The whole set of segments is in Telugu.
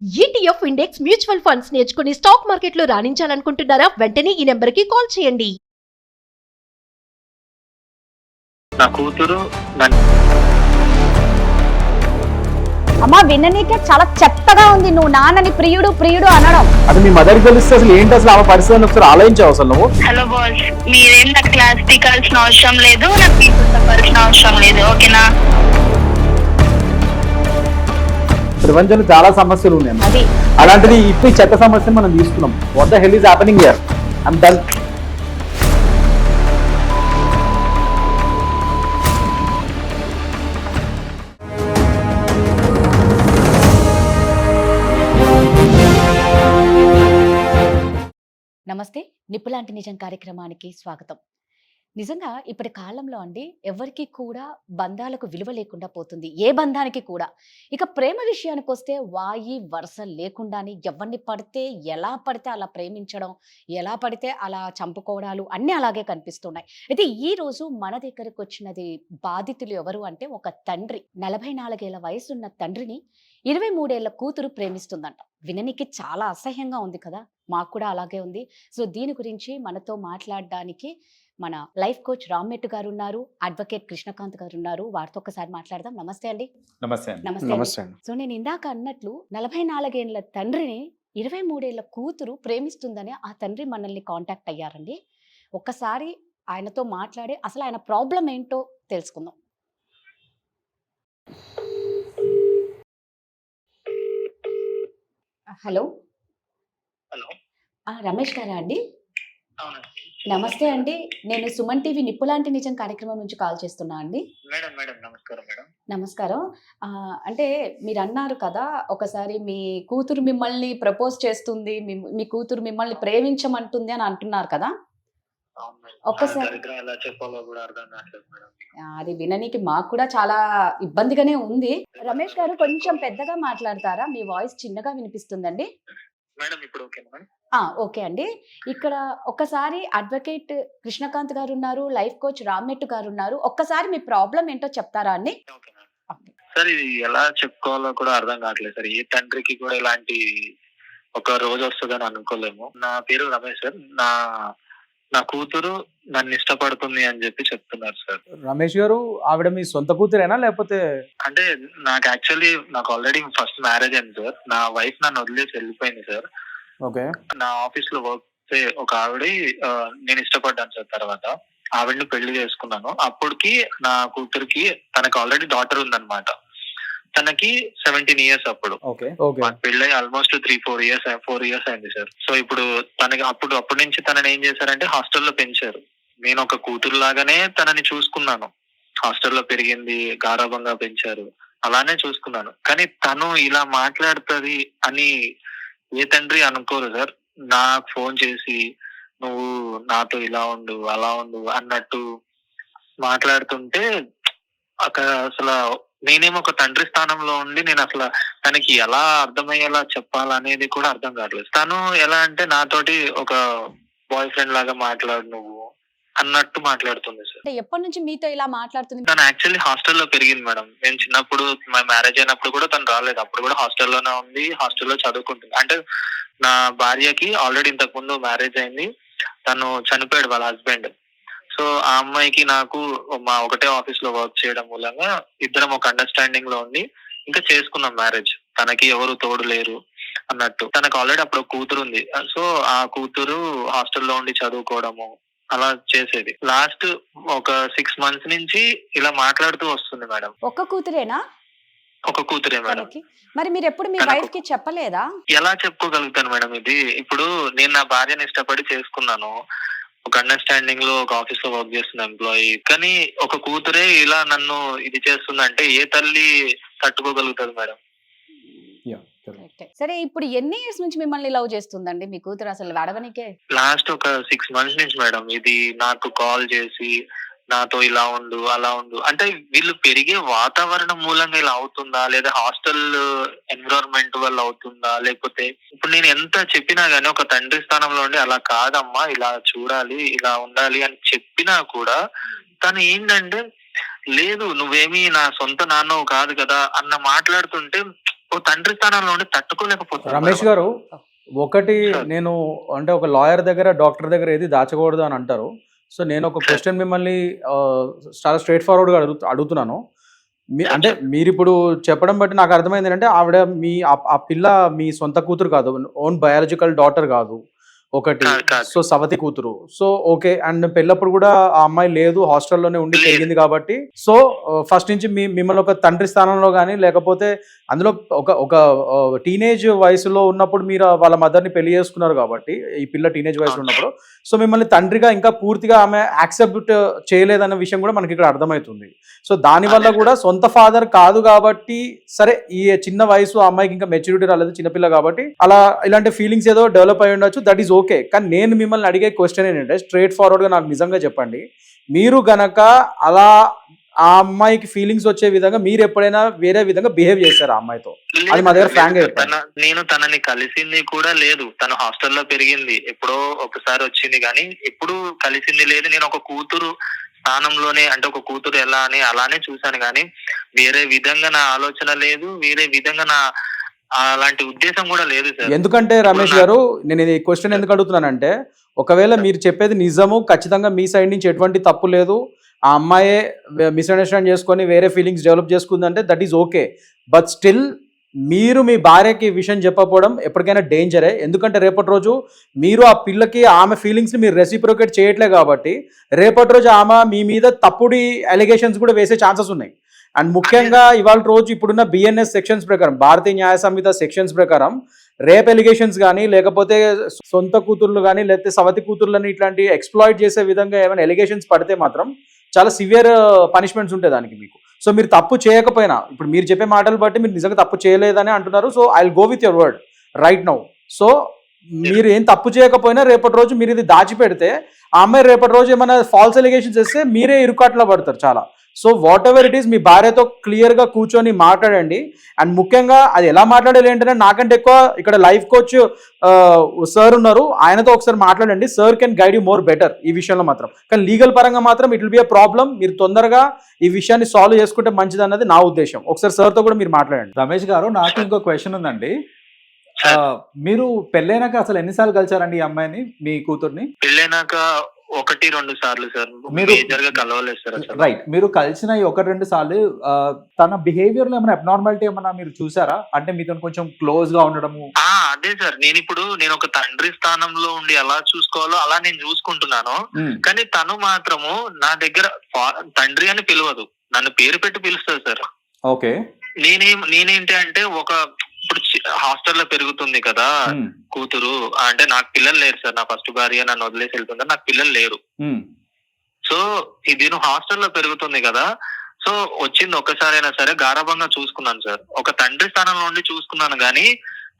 ఈటీఎఫ్ ఇండెక్స్ మ్యూచువల్ ఫండ్స్ నేర్చుకుని స్టాక్ మార్కెట్లో రాణించాలనుకుంటున్నారా? వెంటనే ఈ నెంబర్కి కాల్ చేయండి. నా కూతురు అమ్మా విననీకే చాలా చెత్తగా ఉంది. నువ్వు నాన్నని ప్రియుడు ప్రియుడు అనడం. అది మీ మదర్ తెలిస్తే అసలు ఏంటి, అసలు ఆమె పరిస్థితిని ఒకసారి ఆలోచించావు అసలు నువ్వు? హలో బాస్, మీరేం నాకు క్లాస్ తీకాల్సిన అవసరం లేదు, నాకు పీపుల్ చెప్పాల్సిన అవసరం లేదు, ఓకేనా? ప్రపంచంలో చాలా సమస్యలు ఉన్నాయి అది అలాంటిది ఇప్పుడు ఈ చెత్త సమస్యను మనం తీసుకున్నాం. What the hell is happening here? I'm done. నమస్తే, నిప్పులాంటి నిజం కార్యక్రమానికి స్వాగతం. నిజంగా ఇప్పటి కాలంలో అండి ఎవరికి కూడా బంధాలకు విలువ లేకుండా పోతుంది, ఏ బంధానికి కూడా. ఇక ప్రేమ విషయానికి వస్తే వాయి వరుస లేకుండానే ఎవరిని పడితే ఎలా పడితే అలా ప్రేమించడం, ఎలా పడితే అలా చంపుకోవడాలు అన్నీ అలాగే కనిపిస్తున్నాయి. అయితే ఈ రోజు మన దగ్గరకు వచ్చినది బాధితులు ఎవరు అంటే ఒక తండ్రి. 44 ఏళ్ల వయసున్న తండ్రిని 23 ఏళ్ల కూతురు ప్రేమిస్తుందంట. విననికి చాలా అసహ్యంగా ఉంది కదా, మాకు కూడా అలాగే ఉంది. సో దీని గురించి మనతో మాట్లాడడానికి మన లైఫ్ కోచ్ రామ్మెట్టు గారు ఉన్నారు, అడ్వకేట్ కృష్ణకాంత్ గారు ఉన్నారు. వారితో ఒకసారి మాట్లాడదాం. నమస్తే అండి. నమస్తే. నమస్తే అండి. సో నేను ఇందాక అన్నట్లు 44 ఏళ్ల తండ్రిని 23 ఏళ్ల కూతురు ప్రేమిస్తుందని ఆ తండ్రి మనల్ని కాంటాక్ట్ అయ్యారండి. ఒక్కసారి ఆయనతో మాట్లాడి అసలు ఆయన ప్రాబ్లం ఏంటో తెలుసుకుందాం. హలో హలో, రమేష్ గారా అండి? అవునండి. నమస్తే అండి, నేను సుమన్ టీవీ నిప్పులాంటి నిజం కార్యక్రమం నుంచి కాల్ చేస్తున్నా అండి. మేడం మేడం నమస్కారం మేడం. నమస్కారం. అంటే మీరు అన్నారు కదా, ఒకసారి మీ కూతురు మిమ్మల్ని ప్రపోజ్ చేస్తుంది, మీ కూతురు మిమ్మల్ని ప్రేమించమంటుంది అని అంటున్నారు కదా. అవును మేడం. ఒక్కసారి- నా దగ్గర ఎలా చెప్పాలో కూడా అర్థం కావట్లేదు మేడం. అది విననీకి మాకు కూడా చాలా ఇబ్బందిగానే ఉంది. రమేష్ గారు కొంచెం పెద్దగా మాట్లాడతారా? మీ వాయిస్ చిన్నగా వినిపిస్తుందండి. మేడం ఇప్పుడు ఓకేనా మేడం? ఓకే అండి. ఇక్కడ ఒక్కసారి అడ్వకేట్ కృష్ణకాంత్ గారు ఉన్నారు, లైఫ్ కోచ్ రామ్మెట్టు గారు ఉన్నారు. ఒక్కసారి మీ ప్రాబ్లం ఏంటో చెప్తారా అండి? Okay madam. సార్ ఇది ఎలా చెప్పుకోవాలో కూడా అర్థం కావట్లేదు సార్. ఏ తండ్రికి కూడా ఇలాంటి ఒక రోజు వస్తుందని అనుకోలేము. నా పేరు రమేష్ సార్. నా కూతురు నన్ను ఇష్టపడుతుంది అని చెప్పి చెప్తున్నారు సార్. రమేష్ గారు, ఆవిడ మీ సొంత కూతురేనా లేకపోతే? అంటే నాకు ఆల్రెడీ ఫస్ట్ మ్యారేజ్ అయింది సార్. నా వైఫ్ నన్ను వదిలేసి వెళ్ళిపోయింది సార్. ఓకే. నా ఆఫీస్ లో వర్క్ ఒక ఆవిడ నేను ఇష్టపడ్డాను సార్. తర్వాత ఆవిడని పెళ్లి చేసుకున్నాను. అప్పటికి నా కూతురికి తనకి ఆల్రెడీ డాటర్ ఉందన్నమాట. తనకి 17 years అప్పుడు. Okay okay. మాకు పెళ్ళి ఆల్మోస్ట్ 4 years అయింది సార్. సో ఇప్పుడు తనకి అప్పటి నుంచి తనని ఏం చేశారంటే హాస్టల్లో పెంచారు. నేను ఒక కూతురు లాగానే తనని చూసుకున్నాను. హాస్టల్లో పెరిగింది, గారాబంగా పెంచారు, అలానే చూసుకున్నాను. కానీ తను ఇలా మాట్లాడుతుంది అని ఏ తండ్రి అనుకోరు సార్. నాకు ఫోన్ చేసి నువ్వు నాతో ఇలా ఉండు అలా ఉండు అన్నట్టు మాట్లాడుతుంటే అక్కడ అసలు నేనేమో ఒక తండ్రి స్థానంలో ఉండి నేను అసలు తనకి ఎలా అర్థమయ్యేలా చెప్పాలనేది కూడా అర్థం కావట్లేదు. తను ఎలా అంటే నాతోటి ఒక బాయ్ ఫ్రెండ్ లాగా మాట్లాడు నువ్వు అన్నట్టు మాట్లాడుతుంది సార్. అంటే ఎప్పటి నుంచి మీతో ఇలా మాట్లాడుతుంది? తను యాక్చువల్లీ హాస్టల్లో పెరిగింది మేడం. నేను చిన్నప్పుడు మా మ్యారేజ్ అయినప్పుడు కూడా తను రాలేదు. అప్పుడు కూడా హాస్టల్లోనే ఉంది, హాస్టల్లో చదువుకుంటుంది. అంటే నా భార్యకి ఆల్రెడీ ఇంతకు ముందు మ్యారేజ్ అయింది. తను చనిపోయాడు వాళ్ళ హస్బెండ్. సో ఆ అమ్మాయికి నాకు మా ఒకటే ఆఫీస్ లో వర్క్ చేయడం మూలంగా ఇద్దరం ఒక అండర్స్టాండింగ్ లో ఉండి ఇంకా చేసుకున్నాం మ్యారేజ్. తనకి ఎవరు తోడు లేరు అన్నట్టు. తనకు ఆల్రెడీ అప్పుడు ఒక కూతురు ఉంది. సో ఆ కూతురు హాస్టల్లో ఉండి చదువుకోవడము అలా చేసేది. లాస్ట్ ఒక 6 months నుంచి ఇలా మాట్లాడుతూ వస్తుంది మేడం. ఒక్క కూతురేనా? ఒక కూతురే మేడం. తనకి మరి మీరు ఎప్పుడు మీ తనకు- వైఫ్ కి చెప్పలేదా? ఎలా చెప్పుకోగలుగుతాను మేడం ఇది? ఇప్పుడు నేను నా భార్యని ఇష్టపడి చేసుకున్నాను. ఒక అండర్స్టాండింగ్ లో ఒక ఆఫీస్ లో వర్క్ చేస్తున్న ఎంప్లాయీ. కానీ ఒక కూతురే ఇలా నన్ను ఇది చేస్తుందంటే ఏ తల్లి తట్టుకోగలుగుతుంది మేడం? సరే, ఇప్పుడు ఎన్ని ఇయర్స్ నుంచి మిమ్మల్ని లవ్ చేస్తుందండి మీ కూతురు? అసలు అడగనికే లాస్ట్ ఒక 6 months నుంచి మేడం. ఇది నాకు కాల్ చేసి నాతో ఇలా ఉండు అలా ఉండు అంటే వీళ్ళు పెరిగే వాతావరణం మూలంగా ఇలా అవుతుందా, లేదా హాస్టల్ ఎన్విరాన్మెంట్ వల్ల అవుతుందా, లేకపోతే ఇప్పుడు నేను ఎంత చెప్పినా గానీ ఒక తండ్రి స్థానంలో ఉండి అలా కాదమ్మా ఇలా చూడాలి ఇలా ఉండాలి అని చెప్పినా కూడా తను ఏంటంటే లేదు నువ్వేమీ నా సొంత నాన్నవు కాదు కదా అన్న మాట్లాడుతుంటే ఓ తండ్రి స్థానంలో ఉండి తట్టుకోలేకపోతున్నాను. రమేష్ గారు, ఒకటి సార్. నేను అంటే ఒక లాయర్ దగ్గర డాక్టర్ దగ్గర ఏది దాచకూడదు అని అంటారు. సో నేను ఒక క్వశ్చన్ మిమ్మల్ని చాలా స్ట్రైట్ ఫార్వర్డ్గా అడుగుతున్నాను. అంటే మీరు ఇప్పుడు చెప్పడం బట్టి నాకు అర్థమైంది ఏంటంటే ఆవిడ ఆ పిల్ల మీ సొంత కూతురు కాదు, ఓన్ బయాలజికల్ డాటర్ కాదు ఒకటి. కాదు. సో సవతి కూతురు. So okay. అండ్ పెళ్ళప్పుడు కూడా ఆ అమ్మాయి లేదు, హాస్టల్లోనే ఉండి లేదు. పెరిగింది కాబట్టి సో ఫస్ట్ నుంచి మిమ్మల్ని ఒక తండ్రి స్థానంలో కానీ లేకపోతే అందులో ఒక టీనేజ్ వయసులో ఉన్నప్పుడు మీరు వాళ్ళ మదర్ని పెళ్లి చేసుకున్నారు కాబట్టి, ఈ పిల్ల టీనేజ్ వయసులో ఉన్నప్పుడు సో మిమ్మల్ని తండ్రిగా ఇంకా పూర్తిగా ఆమె యాక్సెప్ట్ చేయలేదన్న విషయం కూడా మనకి ఇక్కడ అర్థమవుతుంది. సో దానివల్ల కూడా సొంత ఫాదర్ కాదు కాబట్టి, సరే ఈ చిన్న వయసు ఆ అమ్మాయికి ఇంకా మెచ్యూరిటీ రాలేదు, చిన్నపిల్ల కాబట్టి అలా ఇలాంటి ఫీలింగ్స్ ఏదో డెవలప్ అయి ఉండొచ్చు, దట్ ఈస్ ఓకే. కానీ నేను మిమ్మల్ని అడిగే క్వశ్చన్ ఏంటంటే స్ట్రైట్ ఫార్వర్డ్గా నాకు నిజంగా చెప్పండి, మీరు గనక అలా ఆ అమ్మాయికి ఫీలింగ్స్ వచ్చే విధంగా మీరు ఎప్పుడైనా వేరే విధంగా బిహేవ్ చేశారు ఆ అమ్మాయితో? అది మా దగ్గర ఫ్రాంక్ గా చెప్పండి. నేను తనని కలిసింది కూడా లేదు. తను హాస్టల్లో పెరిగింది, ఎప్పుడో ఒకసారి వచ్చింది కానీ ఎప్పుడు కలిసింది లేదు. నేను ఒక కూతురు స్థానంలోనే, అంటే ఒక కూతురు ఎలా అని అలానే చూశాను కానీ వేరే విధంగా నా ఆలోచన లేదు, వేరే విధంగా నా అలాంటి ఉద్దేశం కూడా లేదు సార్. ఎందుకంటే రమేష్ గారు, నేను ఈ క్వశ్చన్ ఎందుకు అడుగుతున్నానంటే, ఒకవేళ మీరు చెప్పేది నిజము, ఖచ్చితంగా మీ సైడ్ నుంచి ఎటువంటి తప్పు లేదు, ఆ అమ్మాయే మిస్అండర్స్టాండ్ చేసుకొని వేరే ఫీలింగ్స్ డెవలప్ చేసుకుందంటే that is okay. But still మీరు మీ భార్యకి ఈ విషయం చెప్పకపోవడం ఎప్పటికైనా డేంజరే. ఎందుకంటే రేపటి రోజు మీరు ఆ పిల్లకి ఆమె ఫీలింగ్స్ని మీరు రెసిప్రోకేట్ చేయట్లే కాబట్టి రేపటి రోజు ఆమె మీ మీద తప్పుడు అలిగేషన్స్ కూడా వేసే ఛాన్సెస్ ఉన్నాయి. అండ్ ముఖ్యంగా ఇవాళ రోజు ఇప్పుడున్న బిఎన్ఎస్ సెక్షన్స్ ప్రకారం, భారతీయ న్యాయ సంహిత సెక్షన్స్ ప్రకారం రేప్ ఎలిగేషన్స్ కానీ లేకపోతే సొంత కూతుర్లు కానీ లేకపోతే సవతి కూతుర్లని ఇట్లాంటి ఎక్స్ప్లాయిట్ చేసే విధంగా ఏమైనా ఎలిగేషన్స్ పడితే మాత్రం చాలా సివియర్ పనిష్మెంట్స్ ఉంటాయి దానికి మీకు. సో మీరు తప్పు చేయకపోయినా, ఇప్పుడు మీరు చెప్పే మాటలు బట్టి మీరు నిజంగా తప్పు చేయలేదని అంటున్నారు. So I will go with your word right now. So మీరు ఏం తప్పు చేయకపోయినా రేపటి రోజు మీరు ఇది దాచిపెడితే ఆ అమ్మాయి రేపటి రోజు ఏమైనా ఫాల్స్ ఎలిగేషన్స్ చేస్తే మీరే ఇరుకాట్లో పడతారు చాలా. So whatever it is, మీ భార్యతో క్లియర్గా కూర్చొని మాట్లాడండి. అండ్ ముఖ్యంగా అది ఎలా మాట్లాడాలి ఏంటంటే, నాకంటే ఎక్కువ ఇక్కడ లైఫ్ కోచ్ సార్ ఉన్నారు, ఆయనతో ఒకసారి మాట్లాడండి. Sir can guide you more better ఈ విషయంలో మాత్రం. కానీ లీగల్ పరంగా మాత్రం it will be a problem. మీరు తొందరగా ఈ విషయాన్ని సాల్వ్ చేసుకుంటే మంచిది అన్నది నా ఉద్దేశం. ఒకసారి సార్తో కూడా మీరు మాట్లాడండి. రమేష్ గారు, నాకు ఇంకో క్వశ్చన్ ఉందండి. మీరు పెళ్ళైనాక అసలు ఎన్నిసార్లు కలిసారండి ఈ అమ్మాయిని, మీ కూతుర్ని? పెళ్ళైనాక 1-2 సార్లు సార్. మీరు మేజర్ గా కలవలేదు సార్ అసలు. రైట్, మీరు కలిసిన ఈ 1-2 సార్లు తన బిహేవియర్ లో ఏమైనా అబ్నార్మాలిటీ ఏమైనా మీరు చూసారా? అంటే మీతో కొంచెం క్లోజ్ గా ఉండడము? అదే సార్, నేను ఒక తండ్రి స్థానంలో ఉండి ఎలా చూసుకోవాలో అలా నేను చూసుకుంటున్నాను. కానీ తను మాత్రము నా దగ్గర తండ్రి అని పిలవదు, నన్ను పేరు పెట్టి పిలుస్తుంది సార్. ఓకే. నేనేంటి అంటే, ఇప్పుడు హాస్టల్లో పెరుగుతుంది కదా కూతురు, అంటే నాకు పిల్లలు లేరు సార్. నా ఫస్ట్ భార్య నన్ను వదిలేసి వెళ్తుంది, నాకు పిల్లలు లేరు. సో ఇది హాస్టల్లో పెరుగుతుంది కదా, సో వచ్చింది ఒక్కసారైనా సరే గారాభంగా చూసుకున్నాను సార్. ఒక తండ్రి స్థానంలో ఉండి చూసుకున్నాను కానీ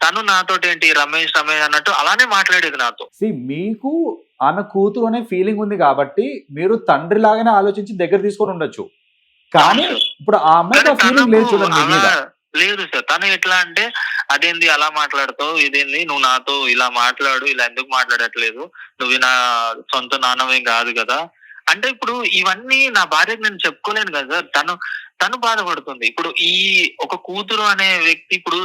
తను నాతోటి ఏంటి రమేష్ అన్నట్టు అలానే మాట్లాడేది నాతో. మీకు ఆమె కూతురు అనే ఫీలింగ్ ఉంది కాబట్టి మీరు తండ్రి లాగానే ఆలోచించి దగ్గర తీసుకొని ఉండొచ్చు. కానీ ఇప్పుడు ఆ అమ్మాయి ఫీలింగ్ లేదు చూడండి. లేదు సార్, తను ఎట్లా అంటే, అదేంది అలా మాట్లాడుతావు, ఇదేంది నువ్వు నాతో ఇలా మాట్లాడు, ఇలా ఎందుకు మాట్లాడట్లేదు, నువ్వు నా సొంత నాన్నవేం కాదు కదా అంటే. ఇప్పుడు ఇవన్నీ నా భార్యకు నేను చెప్పుకోలేను కదా సార్. తను బాధపడుతుంది. ఇప్పుడు ఈ ఒక కూతురు అనే వ్యక్తి, ఇప్పుడు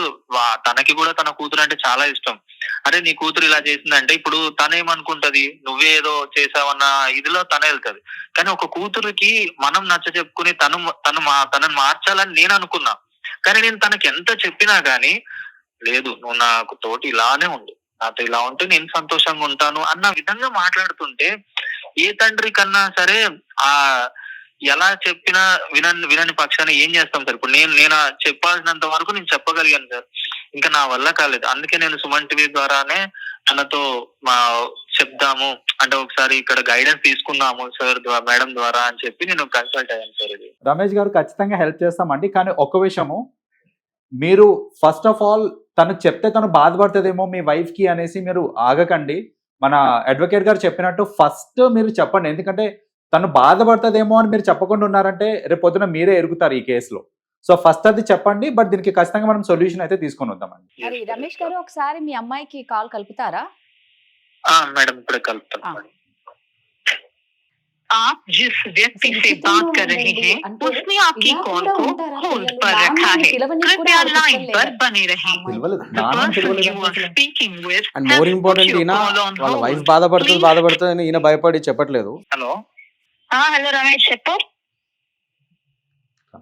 తనకి కూడా తన కూతురు అంటే చాలా ఇష్టం. అరే నీ కూతురు ఇలా చేసిందంటే ఇప్పుడు తనేమనుకుంటది, నువ్వేదో చేసావన్న ఇదిలో తనే వెళ్తది. కానీ ఒక కూతురికి మనం నచ్చ చెప్పుకుని తనని మార్చాలని నేను అనుకున్నా. కానీ నేను తనకి ఎంత చెప్పినా గానీ, లేదు నువ్వు నాకు తోటి ఇలానే ఉండు, నాతో ఇలా ఉంటే నేను సంతోషంగా ఉంటాను అన్న విధంగా మాట్లాడుతుంటే, ఏ తండ్రి కన్నా సరే ఎలా చెప్పినా వినని పక్షాన్ని ఏం చేస్తాం సార్. ఇప్పుడు నేను చెప్పాల్సినంత వరకు నేను చెప్పగలిగాను సార్, ఇంకా నా వల్ల కాలేదు. అందుకే నేను సుమన్ టీవీ ద్వారానే తనతో చెప్దాము అంటే, ఒకసారి ఇక్కడ గైడెన్స్ తీసుకుందాము సార్ మేడం ద్వారా అని చెప్పి నేను కన్సల్ట్ అయ్యాను సార్. ఇది రమేష్ గారు ఖచ్చితంగా హెల్ప్ చేస్తామండి. కానీ ఒక్క విషయము, మీరు ఫస్ట్ ఆఫ్ ఆల్ తను చెప్తే తను బాధపడుతుందేమో మీ వైఫ్ కి అనేసి మీరు ఆగకండి. మన అడ్వకేట్ గారు చెప్పినట్టు ఫస్ట్ మీరు చెప్పండి. ఎందుకంటే తను బాధపడుతుందేమో అని మీరు చెప్పకుండా ఉన్నారంటే రేపు పొద్దున మీరే ఎరుగుతారు ఈ కేసులో. సో ఫస్ట్ అది చెప్పండి. బట్ దీనికి ఖచ్చితంగా మనం సొల్యూషన్ అయితే తీసుకొని వద్దామండి. మరి రమేష్ గారు, ఒకసారి మీ అమ్మాయికి కాల్ కలుపుతారా? మేడం ఇప్పుడే కలుపుతాను. आप जिस व्यक्ति से बात कर रहे हैं उसने आपकी कॉल को होल्ड पर रखा है। कृपया लाइन पर बने रहें। పిలవలేదు The నాన్న person you are పిలవలేదు speaking with and has more put important your ఈయన call on వాళ్ళ hold. వైఫ్ బాధపడుతుంది అని ఈయన భయపడి చెప్పట్లేదు. హలో, హలో రమేష్ చెప్పు.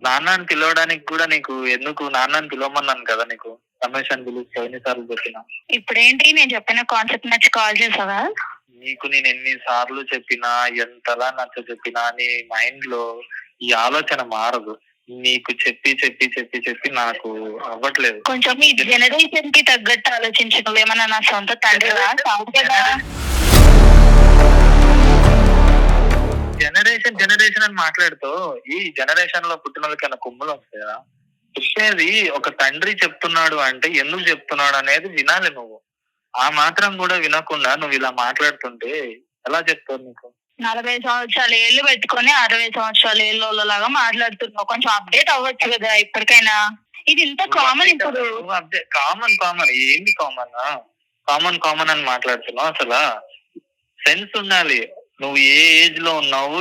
నాన్న అని పిలవడానికి కూడా నీకు ఎందుకు? నాన్న అని పిలవమన్నాను కదా నీకు, రమేష్ అని పిలుస్తావు ఎన్నిసార్లు చెప్పినా. ఇప్పుడేంటి నేను చెప్పిన కాన్సెప్ట్ నచ్చి కాల్ చేసావా? నీకు నేను ఎన్నిసార్లు చెప్పినా, ఎంతలా నచ్చ చెప్పినా నీ మైండ్ లో ఈ ఆలోచన మారదు. నీకు చెప్పి చెప్పి చెప్పి చెప్పి నాకు అవ్వట్లేదు. కొంచెం ఈ జనరేషన్ కి తగ్గట్టు ఆలోచించు. నువ్వేమన్నా నా సొంత తండ్రివా? కాదు కదా. జనరేషన్ అని మాట్లాడుతూ ఈ జనరేషన్ లో పుట్టిన వాళ్ళకైనా కొమ్ములు వస్తాయా? చెప్పేది ఒక తండ్రి చెప్తున్నాడు అంటే ఎందుకు చెప్తున్నాడు అనేది వినాలి నువ్వు. ఆ మాత్రం కూడా వినకుండా నువ్వు ఇలా మాట్లాడుతుంటే ఎలా చెప్తావు? నీకు 40 సంవత్సరాల ఏళ్ళు పెట్టుకొని 60 సంవత్సరాల ఏళ్ళలాగా మాట్లాడుతున్నావు. కొంచెం అప్డేట్ అవ్వచ్చు కదా ఇప్పటికైనా. ఇది ఇంత కామన్ ఇప్పుడు. కామన్ ఏంటి కామన్ అని మాట్లాడుతున్నావు? అసలు సెన్స్ ఉండాలి. నువ్వు ఏ ఏజ్ లో ఉన్నావు,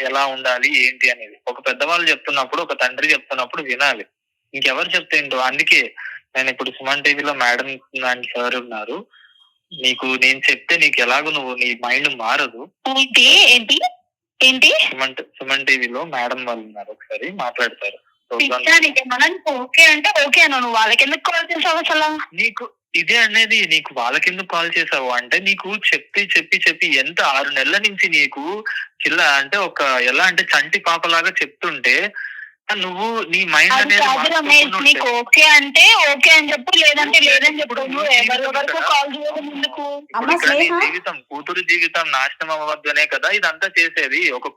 ఎలా ఉండాలి ఏంటి అనేది ఒక పెద్దవాళ్ళు చెప్తున్నప్పుడు, ఒక తండ్రి చెప్తున్నప్పుడు వినాలి. ఇంకెవరు చెప్తే ఏంటో. అందుకే నేను ఇప్పుడు సుమన్ టీవీలో మేడం అండ్ సార్ ఉన్నారు. నేను చెప్తే నీకు ఎలాగో నీ మైండ్ మారదు. ఏంటి ఏంటి ఏంటి? సుమన్ టీవీలో మేడం వాళ్ళు ఉన్నారు, ఒకసారి మాట్లాడతారు. ఓకే అంటే ఓకే అను. నువ్వు వాళ్ళకి ఎందుకు కాల్ చేసావు అసలు? నీకు ఇదే అనేది, నీకు వాళ్ళకెందుకు కాల్ చేసావు అంటే నీకు చెప్పి చెప్పి చెప్పి ఎంత 6 నెలల నుంచి నీకు అంటే ఎలా అంటే చంటి పాపలాగా చెప్తుంటే నువ్వు నీ మైండ్ అనేది నీకు ఓకే అంటే ఓకే అని చెప్పు, లేదంటే లేదని చెప్పు. నువ్వు ఎవరెవరికి కాల్ చేయడం ఎందుకు? కూతురు జీవితం నాశనం అవ్వద్దనే కదా ఇదంతా చేసేది. ఒక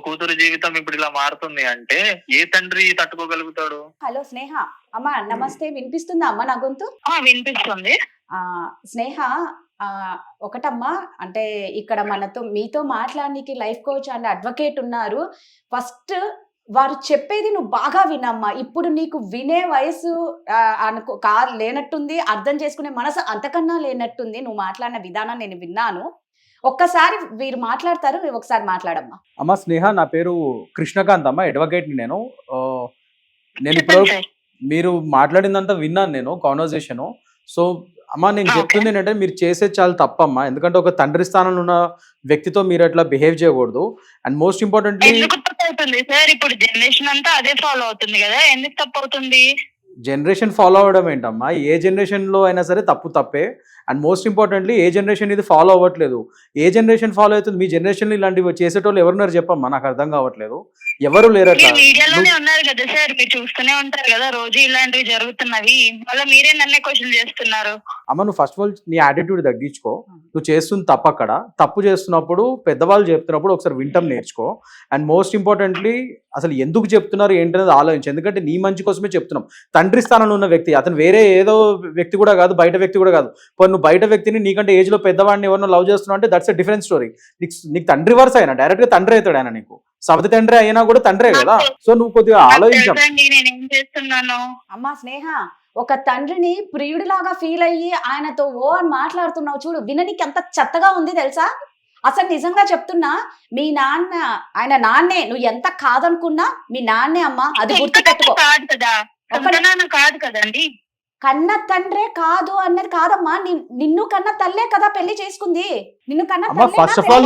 కూతురు జీవితం ఇప్పుడు ఇలా మారుతుంది అంటే ఏ తండ్రి తట్టుకోగలుగుతాడు? హలో స్నేహ, అమ్మా నమస్తే, వినిపిస్తుందా అమ్మా నా గొంతు? వినిపిస్తుంది. స్నేహ, ఒకటమ్మా, అంటే ఇక్కడ మీతో మాట్లాడడానికి లైఫ్ కోచ్ అండ్ అడ్వకేట్ ఉన్నారు. ఫస్ట్ వారు చెప్పేది నువ్వు బాగా వినమ్మా. ఇప్పుడు నీకు వినే వయసు లేనట్టుంది, అర్థం చేసుకునే మనసు అంతకన్నా లేనట్టుంది. నువ్వు మాట్లాడిన విధానం నేను విన్నాను. ఒక్కసారి వీరు మాట్లాడతారు, నువ్వు ఒకసారి మాట్లాడమ్మా. అమ్మ స్నేహ, నా పేరు కృష్ణకాంత్ అమ్మ, అడ్వకేట్ని నేను. ఇప్పుడు మీరు మాట్లాడిందంతా విన్నాను నేను, కాన్వర్జేషను. సో అమ్మ నేను చెప్తుంది ఏంటంటే మీరు చేసేది చాలా తప్పమ్మా. ఎందుకంటే ఒక తండ్రి స్థానంలో ఉన్న వ్యక్తితో మీరు అట్లా బిహేవ్ చేయకూడదు. అండ్ మోస్ట్ ఇంపార్టెంట్లీ సార్ ఇప్పుడు జనరేషన్ అంతా అదే ఫాలో అవుతుంది కదా, ఎందుకు తప్పు అవుతుంది? జనరేషన్ ఫాలో అవడం ఏంటమ్మా? ఏ జనరేషన్లో అయినా సరే తప్పే. And most importantly A generation ఇది ఫాలో అవ్వట్లేదు. ఏ జనరేషన్ ఫాలో అవుతుంది? మీ జనరేషన్లో ఇలాంటివి చేసేటోళ్ళు ఎవరున్నారు చెప్పమ్మా, నాకు అర్థం కావట్లేదు. ఎవరు లేరు. మీడియాలోనే ఉన్నారు కదా సార్, మీరు చూస్తూనే ఉంటారు కదా రోజు ఇలాంటివి జరుగుతున్నవి. మళ్ళీ మీరే నన్నే క్వశ్చన్ చేస్తున్నారు. అమ్మ నువ్వు ఫస్ట్ ఆఫ్ ఆల్ నీ యాటిట్యూడ్ తగ్గించుకో. నువ్వు చేస్తుంది అక్కడ తప్పు చేస్తున్నప్పుడు పెద్దవాళ్ళు చెప్తున్నప్పుడు ఒకసారి వింటం నేర్చుకో. అండ్ మోస్ట్ ఇంపార్టెంట్లీ అసలు ఎందుకు చెప్తున్నారు ఏంటనేది ఆలోచించు. ఎందుకంటే నీ మంచి కోసమే చెప్తున్నాం. తండ్రి స్థానంలో ఉన్న వ్యక్తి అతను వేరే ఏదో వ్యక్తి కూడా కాదు, బయట వ్యక్తి కూడా కాదు. నువ్వు బయట వ్యక్తిని నీకంటే ఏజ్ లో పెద్దవాడిని ఎవరినో లవ్ చేస్తున్నావు అంటే దట్స్ ఎ డిఫరెంట్ స్టోరీ. నీకు తండ్రి వరుస అయినా డైరెక్ట్ గా తండ్రి అవుతాడు ఆయన. నీకు సవతి తండ్రి అయినా కూడా తండ్రే కదా. సో నువ్వు కొద్దిగా ఆలోచించావు. అమ్మా స్నేహ, ఒక తండ్రిని ప్రియుడిలాగా ఫీల్ అయ్యి ఆయనతో అని మాట్లాడుతున్నావు చూడు, విననికి ఎంత చెత్తగా ఉంది తెలుసా? అసలు నిజంగా చెప్తున్నా, మీ నాన్న ఆయన నాన్నే. నువ్వు ఎంత కాదనుకున్నా మీ నాన్నే అమ్మా, అది గుర్తు పెట్టుకో. కాదు కదండి, కన్న తండ్రే కాదు అన్నది కాదమ్మా. నిన్ను కన్న తల్లే కదా పెళ్లి చేసుకుంది. నిన్ను కన్న ఫస్ట్ ఆఫ్ ఆల్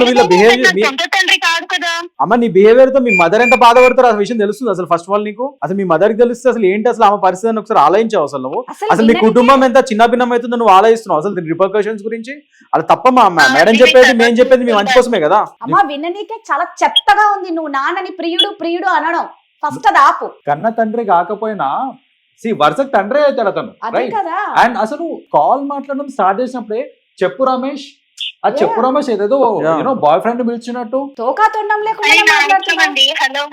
తండ్రి కాదు కదా. అమ్మ నీ బిహేవియర్ తో మీ మదర్ ఎంత బాధపడతారో ఆ విషయం తెలుస్తుంది అసలు. ఫస్ట్ ఆఫ్ ఆల్ నీకు అసలు మీ మదర్ కి తెలిస్తే అసలు ఏంటి అసలు ఆమె పరిస్థితిని ఒకసారి ఆలోచించావు. అసలు నువ్వు అసలు మీ కుటుంబం ఎంత చిన్న భిన్నం అవుతుందో నువ్వు ఆలోచిస్తున్నావు. అసలు రిపర్కషన్స్ గురించి అది తప్పమ్మా. మేడం చెప్పేది మేము చెప్పేది మీ మంచి కోసమే కదా. అమ్మా విననీకే చాలా చెత్తగా ఉంది నువ్వు నాన్నని ప్రియుడు అనడం. ఫస్ట్ అది ఆపు. కన్న తండ్రి కాకపోయినా వరుసకు తండ్రి అవుతాడు అతను. అండ్ అసలు కాల్ మాట్లాడడం స్టార్ట్ చేసినప్పుడే చెప్పు రమేష్ ఏదేదో బాయ్ ఫ్రెండ్ పిలిచినట్టు తోకాతొండం లేకుండా మాట్లాడుతున్నాండి. హలో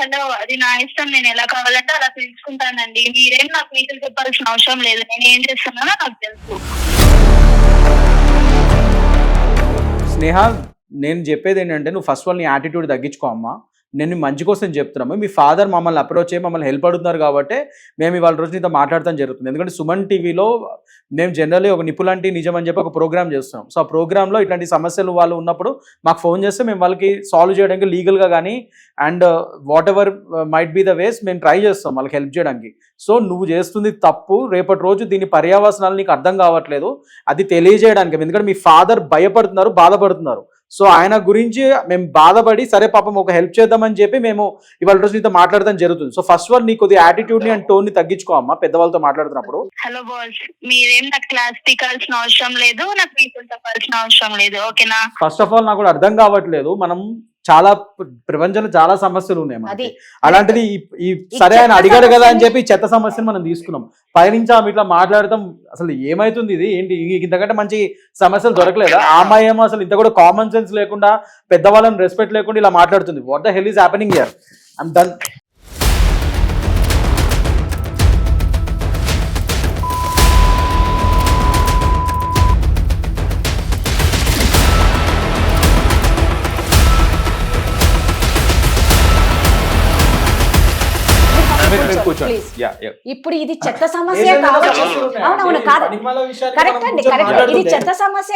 అది నా ఇష్టం, నేను ఎలా కావాలంటే అలా పిలుచుకుంటానండి. మీరేం నాకు మీకు చెప్పాల్సిన అవసరం లేదు. నేను ఏం చేస్తున్నానో నాకు తెలుసు. స్నేహ నేను చెప్పేది ఏంటంటే నువ్వు ఫస్ట్ ఆల్ నీ యాటిట్యూడ్ తగ్గించుకో అమ్మా. నేను మీ మంచి కోసం చెప్తున్నాము, మీ ఫాదర్ మమ్మల్ని అప్రోచ్ అయ్యి మమ్మల్ని హెల్ప్ అడుగుతున్నారు కాబట్టి మేము ఇవాళ రోజు నీతో మాట్లాడతాం జరుగుతుంది. ఎందుకంటే సుమన్ టీవీలో మేము జనరల్లీ ఒక నిపులాంటి నిజం అని చెప్పి ఒక ప్రోగ్రామ్ చేస్తున్నాం. సో ఆ ప్రోగ్రాంలో ఇట్లాంటి సమస్యలు వాళ్ళు ఉన్నప్పుడు మాకు ఫోన్ చేస్తే మేము వాళ్ళకి సాల్వ్ చేయడానికి లీగల్గా కానీ and whatever might be the ways మేము ట్రై చేస్తాం వాళ్ళకి హెల్ప్ చేయడానికి. సో నువ్వు చేస్తుంది తప్పు, రేపటి రోజు దీని పర్యావసనాలు నీకు అర్థం కావట్లేదు, అది తెలియజేయడానికి. ఎందుకంటే మీ ఫాదర్ భయపడుతున్నారు, బాధపడుతున్నారు. సో ఆయన గురించి మేము బాధపడి సరే పాపం ఒక హెల్ప్ చేద్దామని చెప్పి మేము ఇవాళ రోజు నీతో మాట్లాడడం జరుగుతుంది. సో ఫస్ట్ వన్ నీ కొద్దిగా యాటిట్యూడ్ ని అండ్ టోన్ ని తగ్గించుకో అమ్మా పెద్దవాళ్ళతో మాట్లాడుతున్నప్పుడు. హలో బాస్, మీరేం నాకు క్లాస్ పీకాల్సిన అవసరం లేదు, నాకు మీతో చెప్పాల్సిన అవసరం లేదు, ఓకేనా? ఫస్ట్ ఆఫ్ ఆల్ నాకు కూడా అర్థం కావట్లేదు, మనం చాలా ప్రపంచంలో చాలా సమస్యలు ఉన్నాయి మనకి. అలాంటిది ఈ సరే ఆయన అడిగాడు కదా అని చెప్పి చెత్త సమస్యను మనం తీసుకున్నాం. పైనుంచి ఆమె ఇట్లా మాట్లాడతాం, అసలు ఏమైతుంది ఇది ఏంటి, ఇంతకంటే మంచి సమస్యలు దొరకలేదా? ఆ అమ్మాయి ఏమో అసలు ఇంత కూడా కామన్ సెన్స్ లేకుండా పెద్దవాళ్ళని రెస్పెక్ట్ లేకుండా ఇలా మాట్లాడుతుంది. What the hell is happening here? I'm done. Please. Yeah. ఇప్పుడు ఇది చెత్త సమస్య కావచ్చు. అవునవును, కాదు, కరెక్ట్ అండి, కరెక్ట్. ఇది చెత్త సమస్య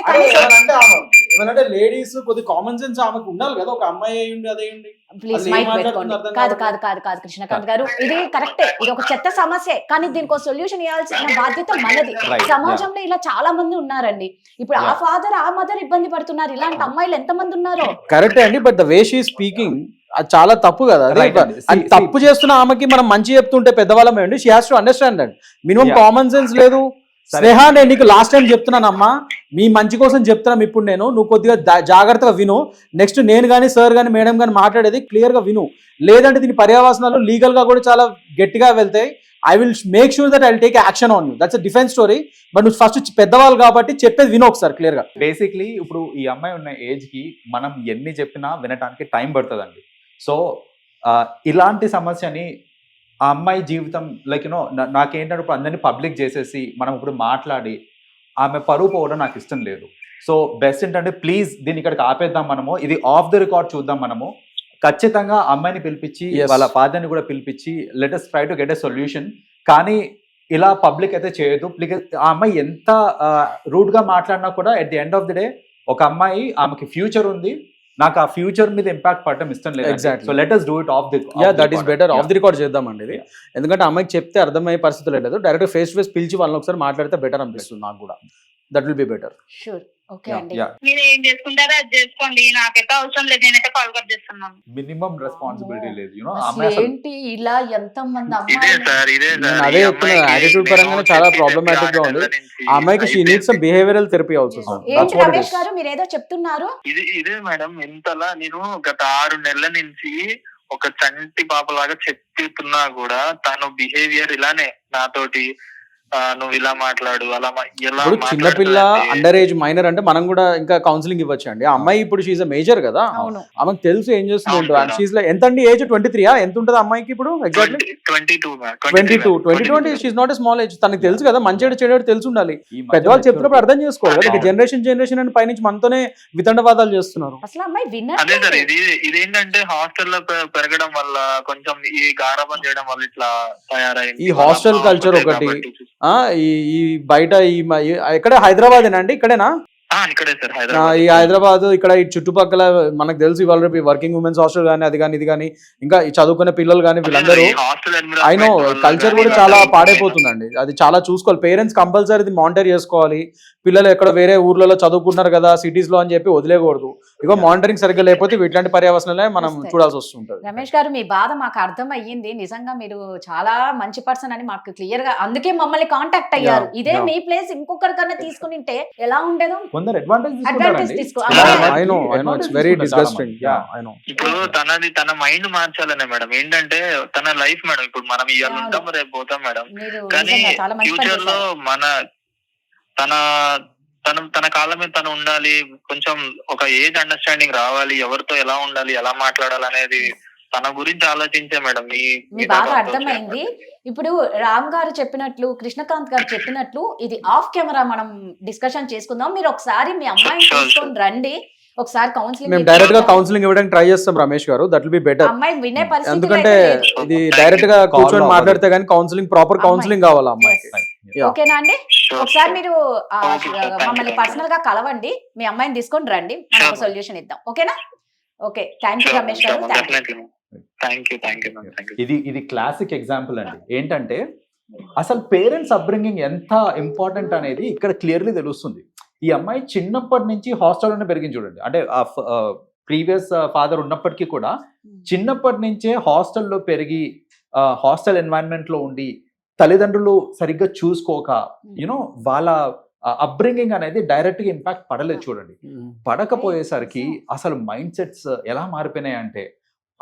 ఏమంటే లేడీస్ కొద్ది కామన్ సెన్స్ ఆమెకు ఉండాలి కదా, ఒక అమ్మాయి అయ్యండి అదేండి. ప్లీజ్ మైక్ పెట్టుకోండి. కాదు కాదు కాదు కాదు కృష్ణకాంత్ గారు, ఇది కరెక్టే, ఇది ఒక చెత్త సమస్య, కానీ దీనికి సొల్యూషన్ ఇవ్వాల్సిన బాధ్యత మనది. సమాజంలో ఇలా చాలా మంది ఉన్నారండి. ఇప్పుడు ఆ ఫాదర్ ఆ మదర్ ఇబ్బంది పడుతున్నారు, ఇలాంటి అమ్మాయిలు ఎంత మంది ఉన్నారు. కరెక్టే అండి, but the way she speaking అది చాలా తప్పు కదా. అది తప్పు చేస్తున్న ఆమెకి మనం మంచి చెప్తుంటే పెద్దవాళ్ళం ఏంటి, she has to understand that. Minimum common sense లేదు. స్నేహ, నేను నీకు లాస్ట్ టైం చెప్తున్నానమ్మా, మీ మంచి కోసం చెప్తున్నాం. ఇప్పుడు నువ్వు కొద్దిగా జాగ్రత్తగా విను. నెక్స్ట్ నేను కానీ సార్ కానీ మేడం కానీ మాట్లాడేది క్లియర్గా విను. లేదంటే దీని పర్యావసనాలు లీగల్గా కూడా చాలా గట్టిగా వెళ్తాయి. I will make sure that I will take action on you. That's a different story. But నువ్వు ఫస్ట్ పెద్దవాళ్ళు కాబట్టి చెప్పేది విను ఒకసారి క్లియర్గా. బేసిక్లీ ఇప్పుడు ఈ అమ్మాయి ఉన్న ఏజ్ కి మనం ఎన్ని చెప్పినా వినటానికి టైం పడుతుందండి. సో ఇలాంటి సమస్యని ఆ అమ్మాయి జీవితం లైక్ నాకేంటంటే ఇప్పుడు అందరినీ పబ్లిక్ చేసేసి మనం ఇప్పుడు మాట్లాడి ఆమె పరువు పోవడం నాకు ఇష్టం లేదు. సో బెస్ట్ ఏంటంటే ప్లీజ్ దీన్ని ఇక్కడికి ఆపేద్దాం మనము, ఇది ఆఫ్ ద రికార్డ్ చూద్దాం మనము. ఖచ్చితంగా అమ్మాయిని పిలిపించి వాళ్ళ ఫాదర్ని కూడా పిలిపించి let us try to get a solution. కానీ ఇలా పబ్లిక్ అయితే చేయొద్దు. ఆ అమ్మాయి ఎంత రూడ్గా మాట్లాడినా కూడా at the end of the day ఒక అమ్మాయి, ఆమెకి ఫ్యూచర్ ఉంది, నాకు ఆ ఫ్యూచర్ మీద ఇంపాక్ట్ పడటం ఇష్టం లేదు. Exactly. So let us do it off the that is better. Of the record చేద్దామండి ఇది. ఎందుకంటే అమ్మాయికి చెప్తే అర్థమయ్యే పరిస్థితులు లేదు, డైరెక్ట్ ఫేస్ టు ఫేస్ పిలిచి వాళ్ళని ఒకసారి మాట్లాడితే బెటర్ అనిపిస్తుంది నాకు కూడా. That will be better. Sure, okay అండి. మీరు ఏం చేసుకుంటారో అది చేసుకోండి, నాకైతే అవసరం లేదు, నేనైతే కాల్ కట్ చేస్తున్నాను. మినిమం రెస్పాన్సిబిలిటీ లేదు. అసలు ఏంటి ఇలా ఎంత మంది ఇదే అమ్మాయిలు. సార్ నేను అదే చెప్తున్నా, యాటిట్యూడ్ పరంగానే చాలా ప్రాబ్లమాటిక్ గా ఉంది. ఆ అమ్మాయికి she needs some behavioural therapy also sir. ఏంటి రమేష్ గారు మీరు ఏదో చెప్తున్నారు? ఇదే మేడం, ఇంతలా నేను గత 6 నెలల నుంచి ఒక చంటి పాపలాగా చెప్తున్నా కూడా తను బిహేవియర్ ఇలానే నాతోటి. నువ్వు ఇలా మాట్లాడు, అలా ఇప్పుడు చిన్నపిల్ల అండర్ ఏజ్ మైనర్ అంటే మనం కూడా ఇంకా కౌన్సిలింగ్ ఇవ్వచ్చు అండి. ఆ అమ్మాయి ఇప్పుడు షీజ్ మేజర్ కదా, ఆమెకు తెలుసు ఏం చేస్తుంది. ఎంత అండి ఏజ్? 23 ఎంత ఉంటుంది అమ్మాయికి ఇప్పుడు? ఎగ్జాక్ట్లీ 22 అంటే she's not a small age. తనకి తెలుసు కదా మంచి చెడు తెలిసి ఉండాలి. పెద్దవాళ్ళు చెప్తున్నప్పుడు అర్థం చేసుకోవాలి కదా. జనరేషన్ అని పైనుంచి మనతోనే వితండవాదాలు చేస్తున్నారు. అసలు అమ్మాయి అదే సార్, ఇదేంటంటే హాస్టల్లో పెరగడం వల్ల కొంచెం ఈ గారాబం చేయడం వల్ల ఇట్లా తయారైంది. ఈ హాస్టల్ కల్చర్ ఒకటి, ఈ బయట ఎక్కడ హైదరాబాదేనా అండి? ఇక్కడేనా? ఇక్కడే సార్ ఈ హైదరాబాద్ ఇక్కడ ఈ చుట్టుపక్కల మనకు తెలుసు ఇవాళ వర్కింగ్ ఉమెన్స్ హాస్టల్ కానీ అది కానీ ఇది కానీ ఇంకా ఈ చదువుకునే పిల్లలు కానీ వీళ్ళందరూ అయినో కల్చర్ కూడా చాలా పాడైపోతుందండి. అది చాలా చూసుకోవాలి. పేరెంట్స్ కంపల్సరీ మానిటర్ చేసుకోవాలి. పిల్లలు ఎక్కడ వేరే ఊర్లలో చదువుకుంటున్నారు కదా సిటీస్ లో అని చెప్పి వదిలేకూడదు. ఇగో మానిటరింగ్ సరిగ్గా లేకపోతే ఇట్లాంటి పర్యావసనాలే మనం చూడాల్సి వస్తుంటది. రమేష్ గారు మీ బాధ మాకు అర్థం అయ్యింది. నిజంగా మీరు చాలా మంచి పర్సన్ అని మాకు క్లియర్ గా, అందుకే మమ్మల్ని కాంటాక్ట్ అయ్యారు. ఇదే మీ ప్లేస్ ఇంకొకరికన్నా తీసుకుని ఉంటే ఎలా ఉండేదో. ఇప్పుడు తన మైండ్ మార్చాలనే మేడం. ఏంటంటే తన లైఫ్ మేడం, ఇప్పుడు మనం ఇవాళ ఉంటాం రేపు పోతాం మేడం, కానీ ఫ్యూచర్ లో తన కాళ్ళ మీద తను ఉండాలి. కొంచెం ఒక ఏజ్ అండర్స్టాండింగ్ రావాలి, ఎవరితో ఎలా ఉండాలి, ఎలా మాట్లాడాలి అనేది తన గురించి ఆలోచించే మేడం. మీ బాధ అర్థమైంది. ఇప్పుడు రామ్ గారు చెప్పినట్లు, కృష్ణకాంత్ గారు చెప్పినట్లు ఇది ఆఫ్ కెమెరా మనం డిస్కషన్ చేసుకుందాం. మీరు ఒకసారి మీ అమ్మాయిని తీసుకొని రండి, ఒకసారి కౌన్సిలింగ్ మేము డైరెక్ట్ గా కౌన్సిలింగ్ ఇవ్వడానికి ట్రై చేస్తాం రమేష్ గారు, దట్ విల్ బి బెటర్. అమ్మాయి వినే పరిస్థితి ఎందుకంటే లేదు. ఇది డైరెక్ట్ గా కూర్చొని Call మాట్లాడితే కానీ కౌన్సిలింగ్ ప్రాపర్ కౌన్సిలింగ్ కావాలి అమ్మాయికి. Yeah. ఓకేనా అండి? Sure, ఒకసారి sure. మీరు Okay, sure. Thank you, మమ్మల్ని thank you. పర్సనల్ గా కలవండి, మీ అమ్మాయిని తీసుకొని రండి, మనం ఒక Sure. సొల్యూషన్ ఇద్దాం. ఓకేనా? ఓకే, థ్యాంక్ యూ రమేష్ గారు. Thank you. Thank you thank you. ఇది క్లాసిక్ ఎగ్జాంపుల్ అండి. ఏంటంటే అసలు పేరెంట్స్ అప్బ్రింగింగ్ ఎంత ఇంపార్టెంట్ అనేది ఇక్కడ క్లియర్లీ తెలుస్తుంది. ఈ అమ్మాయి చిన్నప్పటి నుంచి హాస్టల్లోనే పెరిగింది చూడండి. అంటే ప్రీవియస్ ఫాదర్ ఉన్నప్పటికీ కూడా చిన్నప్పటి నుంచే హాస్టల్లో పెరిగి హాస్టల్ ఎన్వైరన్మెంట్ లో ఉండి తల్లిదండ్రులు సరిగ్గా చూసుకోక యూనో వాళ్ళ అప్బ్రింగింగ్ అనేది డైరెక్ట్ గా ఇంపాక్ట్ పడలేదు చూడండి. పడకపోయేసరికి అసలు మైండ్ సెట్స్ ఎలా మారిపోయినాయి అంటే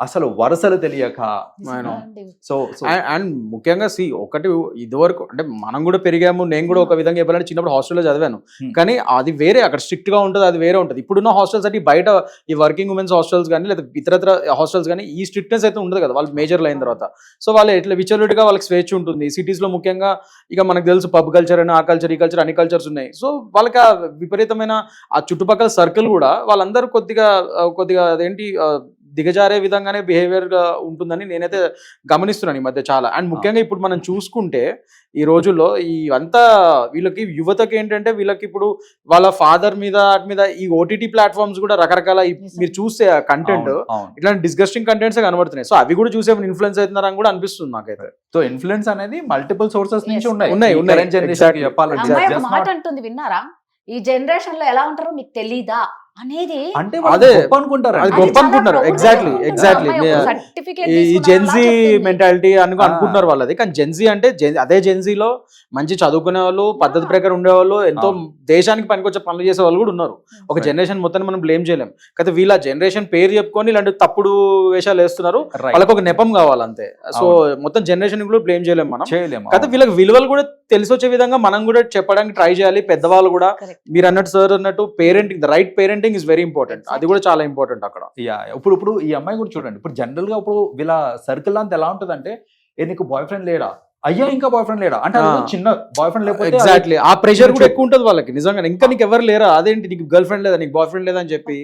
అసలు వరుసలు తెలియక సో అండ్ ముఖ్యంగా ఒకటి ఇదివరకు అంటే మనం కూడా పెరిగాము, నేను కూడా ఒక విధంగా చెప్పాలంటే చిన్నప్పుడు హాస్టల్లో చదివాను, కానీ అది వేరే, అక్కడ స్ట్రిక్ట్ గా ఉంటుంది, అది వేరే ఉంటుంది. ఇప్పుడున్న హాస్టల్స్ అంటే బయట ఈ వర్కింగ్ ఉమెన్స్ హాస్టల్స్ కానీ లేదా ఇతరత్ర హాస్టల్స్ కానీ ఈ స్ట్రిక్ట్నెస్ అయితే ఉండదు కదా, వాళ్ళు మేజర్లు అయిన తర్వాత. సో వాళ్ళు ఎట్లా విచలవిడిగా వాళ్ళకి స్వేచ్ఛ ఉంటుంది. సిటీస్ లో ముఖ్యంగా ఇక మనకు తెలుసు పబ్ కల్చర్ అని, ఆ కల్చర్ ఈ కల్చర్ అన్ని కల్చర్స్ ఉన్నాయి. సో వాళ్ళకి ఆ విపరీతమైన ఆ చుట్టుపక్కల సర్కిల్ కూడా వాళ్ళందరూ కొద్దిగా అదేంటి దిగజారే విధంగానే బిహేవియర్ గా ఉంటుందని నేనైతే గమనిస్తున్నాను ఈ మధ్య చాలా. అండ్ ముఖ్యంగా ఇప్పుడు మనం చూసుకుంటే ఈ రోజుల్లో ఈ అంతా వీళ్ళకి యువతకి ఏంటంటే వీళ్ళకి ఇప్పుడు వాళ్ళ ఫాదర్ మీద ఈ ఓటీటీ ప్లాట్ఫామ్స్ కూడా రకరకాల మీరు చూస్తే కంటెంట్ ఇట్లాంటి డిస్గస్టింగ్ కంటెంట్స్ కనబడుతున్నాయి. సో అవి కూడా చూసే ఇన్ఫ్లుయెన్స్ అవుతున్నారని కూడా అనిపిస్తుంది నాకైతే. సో ఇన్ఫ్లుయెన్స్ అనేది మల్టిపుల్ సోర్సెస్ నుంచి ఉన్నాయి. Exactly. చెప్పాలంటే అమ్మాయి ఒక మాట అంటుంది, విన్నారా? ఈ జనరేషన్ లో ఎలా ఉంటారో మీకు తెలీదా అనేది. అంటే అదే గొప్ప అనుకుంటారు, అది గొప్ప అనుకుంటున్నారు. ఎగ్జాక్ట్లీ ఈ జెన్జీ మెంటాలిటీ అనుకుంటున్నారు వాళ్ళది. కానీ జెన్జీ అంటే అదే జెన్జీలో మంచి చదువుకునే వాళ్ళు, పద్ధతి ప్రకారం ఉండేవాళ్ళు, ఎంతో దేశానికి పనికొచ్చే పనులు చేసే వాళ్ళు కూడా ఉన్నారు. ఒక జనరేషన్ మొత్తాన్ని మనం బ్లేమ్ చేయలేం. అయితే వీళ్ళ జనరేషన్ పేరు చెప్పుకొని ఇలాంటి తప్పుడు వేషాలు వేస్తున్నారు. వాళ్ళకి ఒక నెపం కావాలి అంతే. సో మొత్తం జనరేషన్ కూడా బ్లేమ్ చేయలేం మనం. అయితే వీళ్ళకి విలువలు కూడా తెలిసొచ్చే విధంగా మనం కూడా చెప్పడానికి ట్రై చేయాలి. పెద్దవాళ్ళు కూడా మీరు అన్నట్టు సార్ అన్నట్టు parenting, the right parenting is very important. అది కూడా చాలా ఇంపార్టెంట్ అక్కడ. ఇప్పుడు ఈ అమ్మాయి కూడా చూడండి, ఇప్పుడు జనరల్ గా ఇప్పుడు వీళ్ళ సర్కిల్ అంతా ఎలా ఉంటుంది అంటే, నీకు బాయ్ ఫ్రెండ్ లేడా, అయ్యా ఇంకా బాయ్ ఫ్రెండ్ లేడా అంటే చిన్న బాయ్ ఫ్రెండ్ లేకపోతే ఎగ్జాక్ట్లీ ఆ ప్రెషర్ కూడా ఎక్కువ ఉంటుంది వాళ్ళకి నిజంగా. ఇంకా నీకు ఎవరు లేరా, అదేంటి నీకు గర్ల్ ఫ్రెండ్ లేదా, నీకు బాయ్ ఫ్రెండ్ లేదా అని చెప్పి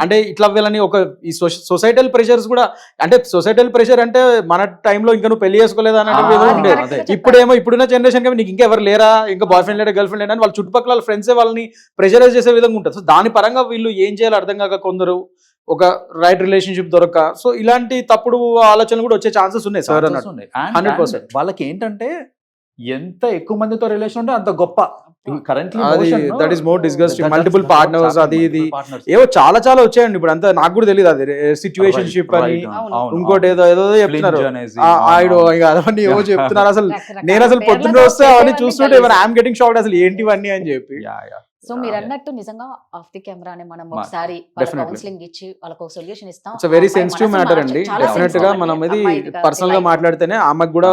అంటే ఇట్లా వీళ్ళని ఒక ఈ సొసైటల్ ప్రెషర్స్ కూడా, అంటే సొసైటల్ ప్రెషర్ అంటే మన టైంలో ఇంకా నువ్వు పెళ్లి చేసుకోలేదా అని ఉండేది. ఇప్పుడేమో ఇప్పుడున్న జనరేషన్ నీకు ఇంకా ఎవరు లేరా, ఇంకా బాయ్ ఫ్రెండ్ లేడా గర్ల్ ఫ్రెండ్ లేడా అని వాళ్ళ చుట్టుపక్కల వాళ్ళ ఫ్రెండ్సే వాళ్ళని ప్రెషరైజ్ చేసే విధంగా ఉంటుంది. సో దాని పరంగా వీళ్ళు ఏం చేయాలో అర్థం కాక కొందరు ఒక రైట్ రిలేషన్షిప్ దొరక సో ఇలాంటి తప్పుడు ఆలోచనలు కూడా వచ్చే ఛాన్సెస్ ఉన్నాయి సార్ అన్నట్టు. 100% వాళ్ళకి ఏంటంటే ఎంత ఎక్కువ మందితో రిలేషన్ ఉంటే అంత గొప్ప. Currently that is more disgusting. Multiple partners అది ఇది ఏవో చాలా వచ్చాయండి. ఇప్పుడు అంతా నాకు కూడా తెలియదు. అది సిచ్యువేషన్షిప్ అని ఇంకోటి ఏదో చెప్తున్నారు. అవన్నీ ఏవో చెప్తున్నారు. అసలు నేను అసలు పొద్దున్న వస్తే అవన్నీ చూస్తుంటే ఐఎమ్ గెటింగ్ షాక్డ్, అసలు ఏంటివన్నీ అని చెప్పి. సో మీరు అన్నట్టు నిజంగా ఆఫ్ ది కెమెరానే మనం ఒకసారి కౌన్సిలింగ్ ఇచ్చి వాళ్ళకి ఒక సొల్యూషన్ ఇస్తాం. ఇట్స్ వెరీ సెన్సిటివ్ మ్యాటర్ అండి. డెఫినెట్ గా మనం ఇది పర్సనల్ గా మాట్లాడితేనే ఆమెకు కూడా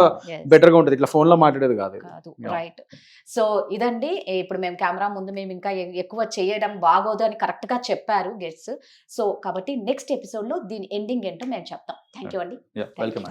బెటర్ గా ఉంటుంది, ఇట్లా ఫోన్ లో మాట్లాడేది కాదు. రైట్. సో ఇదండి, ఇప్పుడు మేము కెమెరా ముందు మేము ఇంకా ఎక్కువ చేయడం బాగోదు అని కరెక్ట్ గా చెప్పారు గెస్ట్స్. సో కాబట్టి నెక్స్ట్ ఎపిసోడ్ లో దీని ఎండింగ్ ఏంటో మేము చెప్తాం. థ్యాంక్ యూ అండి. వెల్కమ్.